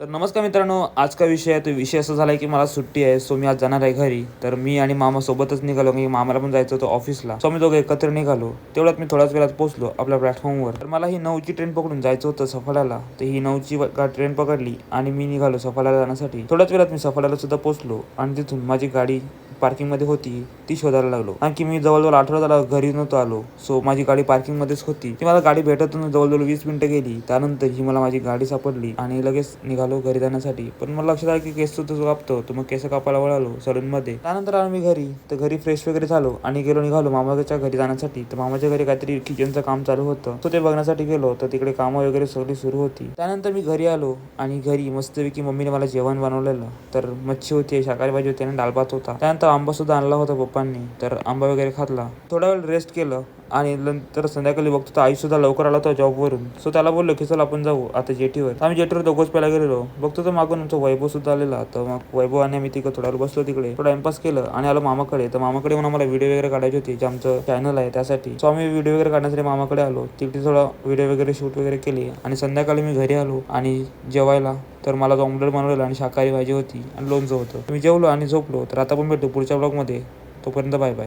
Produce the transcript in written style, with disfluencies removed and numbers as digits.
तर नमस्कार मित्रांनो, आज का विषय आहे तो विषय असा झाला आहे की मला सुट्टी आहे. सो मी आज जाणार आहे घरी. तर मी आणि मामा सोबतच निघालो की मामाला पण जायचं होतं ऑफिसला. सो आम्ही दोघं एकत्र निघालो. तेवढ्यात मी थोड्याच वेळात पोहोचलो आपल्या प्लॅटफॉर्मवर. तर मला ही 9ची ट्रेन पकडून जायचं होतं सफाळ्याला. तर ही 9ची ट्रेन पकडली आणि मी निघालो सफाळ्याला जाण्यासाठी. थोड्याच वेळात मी सफाळ्याला सुद्धा पोहोचलो आणि तिथून माझी गाडी पार्किंगमध्ये होती ती शोधायला लागलो. आणखी मी जवळजवळ आठवडा झाला घरी नव्हतो आलो. सो माझी गाडी पार्किंगमध्येच होती. ती मला गाडी भेटतून जवळजवळ 20 मिनिटं गेली. त्यानंतर ही मला माझी गाडी सापडली आणि लगेच निघालो घरी जाण्यासाठी. पण मला लक्षात आलं की केस सुद्धा कापतो. तर मग केस कापायला वळालो सलूनमध्ये. त्यानंतर आलो मी घरी. तर घरी फ्रेश वगैरे झालो आणि निघालो मामाच्या घरी जाण्यासाठी. तर मामाच्या घरी काहीतरी किचनचं काम चालू होतं. तो ते बघण्यासाठी गेलो. तर तिकडे कामं वगैरे सगळी सुरू होती. त्यानंतर मी घरी आलो आणि घरी मस्तपैकी मम्मीने मला जेवण बनवलेलं. तर मच्छी होती, शाकाहारी भाजी होती आणि डाळ भात होता. त्यानंतर आंबा सुद्धा आणला होता पप्पांनी. तर आंबा वगैरे खाल्ला. थोडा वेळ रेस्ट केलं आणि नंतर संध्याकाळी बघतो तर आई सुद्धा लवकर आला होता जॉबवरून. सो त्याला बोललो की चल आपण जाऊ आता जेटीवर. आम्ही जेटीवर दोघंच पहिला गेलेलो. बघतो तर मागून आमचा वैभव सुद्धा आलेला. तर मग वैभव आणि आम्ही तिकडे थोडा वेळ बसलो तिकडे. थोडा टाइमपास केलं आणि आलो मामाकडे. तर मामाकडे म्हणून आम्हाला व्हिडिओ वगैरे काढायची होती जे आमचं चॅनल आहे त्यासाठी. सो आम्ही व्हिडिओ वगैरे काढण्यासाठी मामाकडे आलो. तिकडे थोडा व्हिडिओ वगैरे शूट वगैरे केली आणि संध्याकाळी मी घरी आलो आणि जेवायला. तर मला ऑमलेट बनवलेला आणि शाकाहारी भाजी होती आणि लोणचं होतं. मी जेवलो आणि झोपलो. तर आता पण भेटतो पुढच्या ब्लॉगमध्ये. तोपर्यंत बाय बाय.